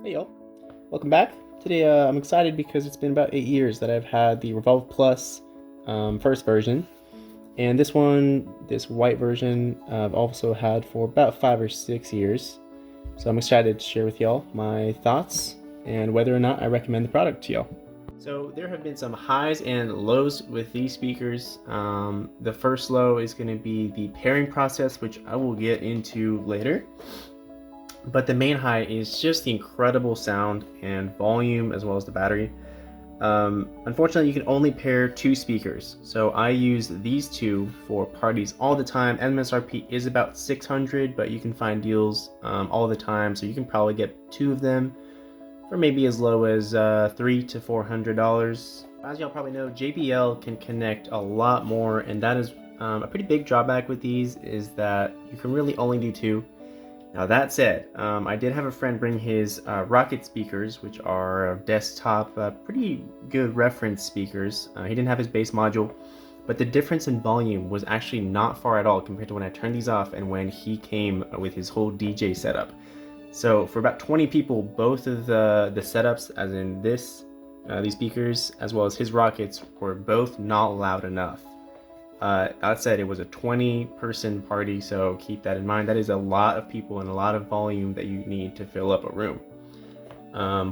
Hey y'all, welcome back. Today I'm excited because it's been about 8 years that I've had the Revolve Plus first version. And this white version, I've also had for about 5 or 6 years. So I'm excited to share with y'all my thoughts and whether or not I recommend the product to y'all. So there have been some highs and lows with these speakers. The first low is going to be the pairing process, which I will get into later. But the main high is just the incredible sound and volume as well as the battery. Unfortunately, you can only pair 2 speakers, so I use these 2 for parties all the time. MSRP is about $600, but you can find deals all the time, so you can probably get 2 of them for maybe as low as $300 to $400. As y'all probably know, JBL can connect a lot more, and that is a pretty big drawback with these, is that you can really only do 2. Now that said, I did have a friend bring his Rocket speakers, which are desktop, pretty good reference speakers. He didn't have his bass module, but the difference in volume was actually not far at all compared to when I turned these off and when he came with his whole DJ setup. So for about 20 people, both of the setups, as in these speakers, as well as his Rockets, were both not loud enough. That said, it was a 20-person party, so keep that in mind. That is a lot of people and a lot of volume that you need to fill up a room.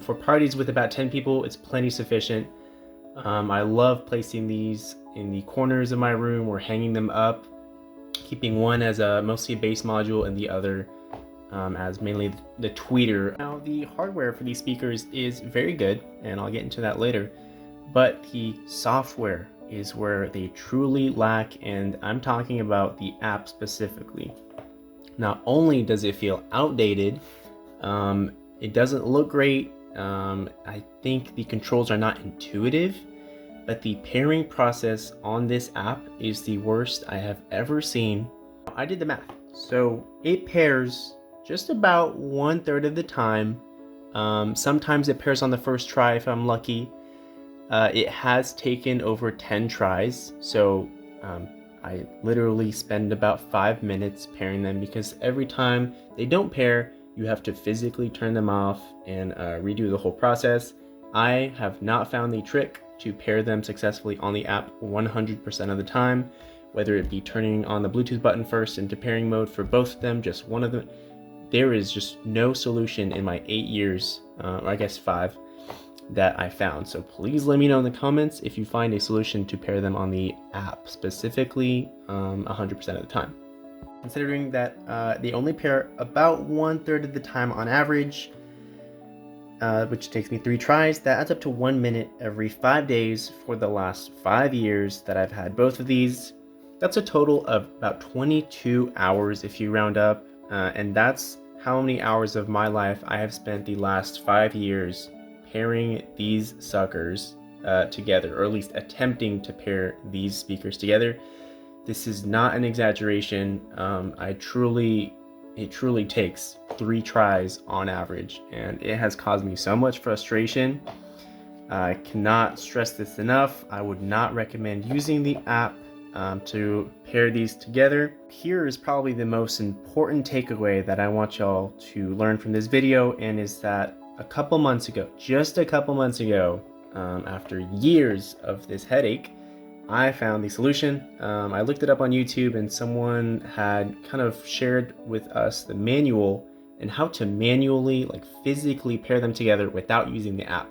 For parties with about 10 people, it's plenty sufficient. I love placing these in the corners of my room or hanging them up, keeping one as mostly a bass module and the other as mainly the tweeter. Now, the hardware for these speakers is very good, and I'll get into that later, but the software is where they truly lack, and I'm talking about the app specifically. Not only does it feel outdated, it doesn't look great, I think the controls are not intuitive, but the pairing process on this app is the worst I have ever seen. I did the math, so it pairs just about 1/3 of the time. Sometimes it pairs on the first try if I'm lucky. It has taken over 10 tries, so I literally spend about 5 minutes pairing them, because every time they don't pair, you have to physically turn them off and redo the whole process. I have not found the trick to pair them successfully on the app 100% of the time, whether it be turning on the Bluetooth button first into pairing mode for both of them, just one of them. There is just no solution in my 8 years, or I guess 5, that I found. So please let me know in the comments if you find a solution to pair them on the app, specifically 100% of the time. Considering that they only pair about 1/3 of the time on average, which takes me 3 tries, that adds up to 1 minute every 5 days for the last 5 years that I've had both of these. That's a total of about 22 hours if you round up, and that's how many hours of my life I have spent the last 5 years pairing these suckers together, or at least attempting to pair these speakers together. This is not an exaggeration. It truly takes 3 tries on average, and it has caused me so much frustration. I cannot stress this enough. I would not recommend using the app to pair these together. Here is probably the most important takeaway that I want y'all to learn from this video, and is that just a couple months ago, after years of this headache, I found the solution. I looked it up on YouTube, and someone had kind of shared with us the manual and how to manually, physically pair them together without using the app.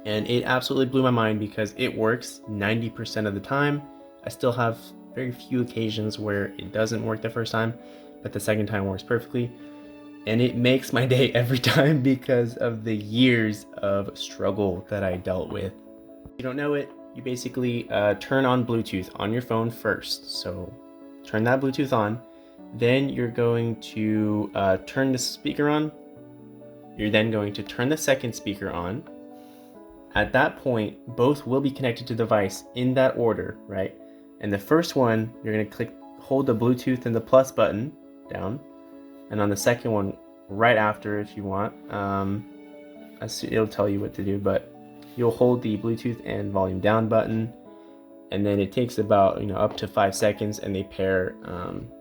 And it absolutely blew my mind, because it works 90% of the time. I still have very few occasions where it doesn't work the first time, but the second time works perfectly. And it makes my day every time because of the years of struggle that I dealt with. If you don't know it, you basically turn on Bluetooth on your phone first. So turn that Bluetooth on. Then you're going to turn the speaker on. You're then going to turn the second speaker on. At that point, both will be connected to the device in that order, right? And the first one, you're going to hold the Bluetooth and the plus button down. And on the second one, right after, if you want, it'll tell you what to do, but you'll hold the Bluetooth and volume down button, and then it takes about up to 5 seconds, and they pair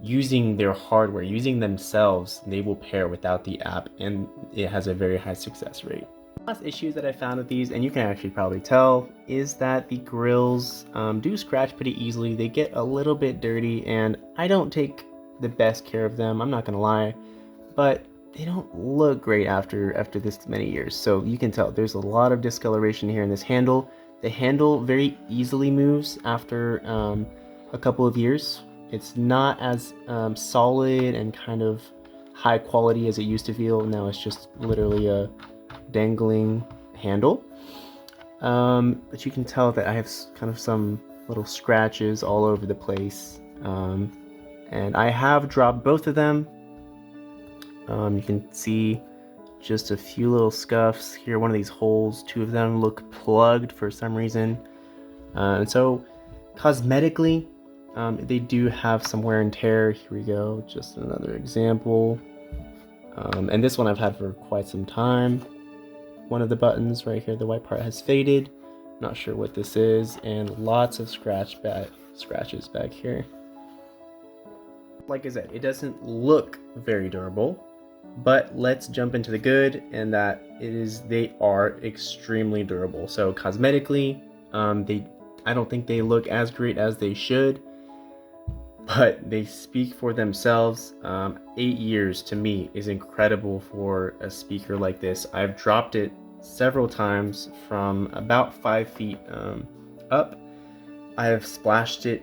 using their hardware, using themselves. They will pair without the app, and it has a very high success rate. Last issues that I found with these, and you can actually probably tell, is that the grills do scratch pretty easily. They get a little bit dirty, and I don't take the best care of them, I'm not gonna lie, but they don't look great after this many years. So you can tell there's a lot of discoloration here in this handle. The handle very easily moves after a couple of years. It's not as solid and kind of high quality as it used to feel. Now it's just literally a dangling handle. But you can tell that I have kind of some little scratches all over the place. And I have dropped both of them. You can see just a few little scuffs here. One of these holes, 2 of them look plugged for some reason. And so cosmetically, they do have some wear and tear. Here we go, just another example. And this one I've had for quite some time. One of the buttons right here, the white part, has faded. Not sure what this is, and lots of scratches back here. Like I said, it doesn't look very durable, but let's jump into the good, and that they are extremely durable. So cosmetically, I don't think they look as great as they should, but they speak for themselves. 8 years to me is incredible for a speaker like this. I've dropped it several times from about 5 feet up. I have splashed it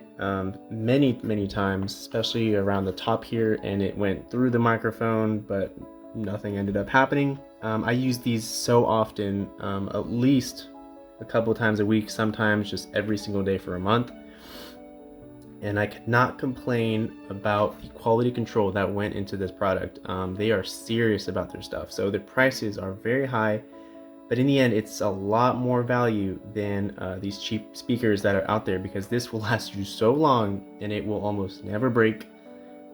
many times, especially around the top here, and it went through the microphone, but nothing ended up happening. I use these so often, at least a couple times a week, sometimes just every single day for a month. And I cannot complain about the quality control that went into this product. They are serious about their stuff. So the prices are very high, but in the end, it's a lot more value than these cheap speakers that are out there, because this will last you so long and it will almost never break.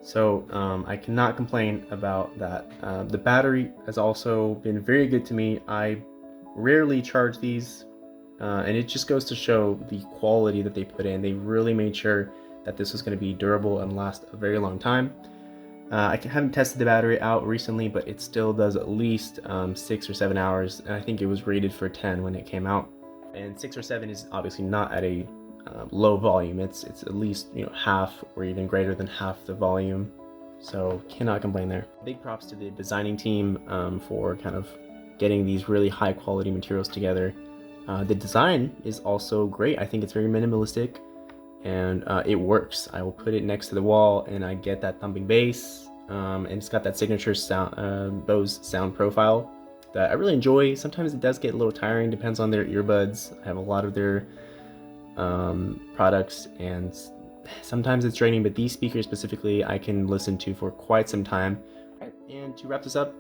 So I cannot complain about that. The battery has also been very good to me. I rarely charge these, and it just goes to show the quality that they put in. They really made sure that this was going to be durable and last a very long time. I haven't tested the battery out recently, but it still does at least 6 or 7 hours, and I think it was rated for 10 when it came out. And 6 or 7 is obviously not at a low volume. It's at least half or even greater than half the volume, so cannot complain there. Big props to the designing team for kind of getting these really high quality materials together. The design is also great. I think it's very minimalistic, and it works. I will put it next to the wall and I get that thumping bass, and it's got that signature sound, Bose sound profile that I really enjoy. Sometimes it does get a little tiring, depends on their earbuds. I have a lot of their products, and sometimes it's draining, but these speakers specifically I can listen to for quite some time. And to wrap this up,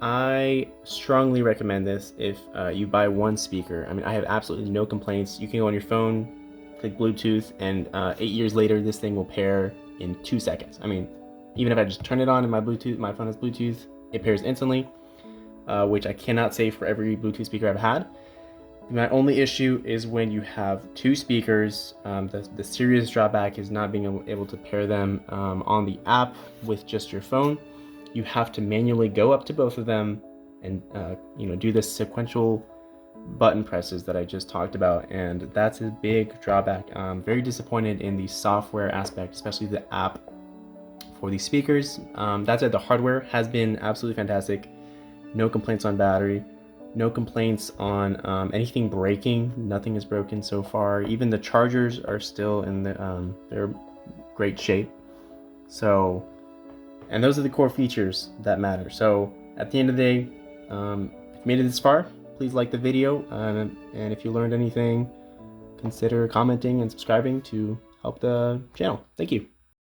I strongly recommend this if you buy one speaker. I mean, I have absolutely no complaints. You can go on your phone, click Bluetooth, and 8 years later this thing will pair in 2 seconds. I mean, even if I just turn it on and my phone has Bluetooth, it pairs instantly, which I cannot say for every Bluetooth speaker I've had. My only issue is when you have 2 speakers. The serious drawback is not being able to pair them on the app with just your phone. You have to manually go up to both of them and do the sequential button presses that I just talked about, and that's a big drawback. I'm very disappointed in the software aspect, especially the app for these speakers. That said, the hardware has been absolutely fantastic. No complaints on battery, no complaints on anything breaking. Nothing is broken so far. Even the chargers are still in their great shape. So, and those are the core features that matter. So at the end of the day, if you made it this far, please like the video, and if you learned anything, consider commenting and subscribing to help the channel. Thank you.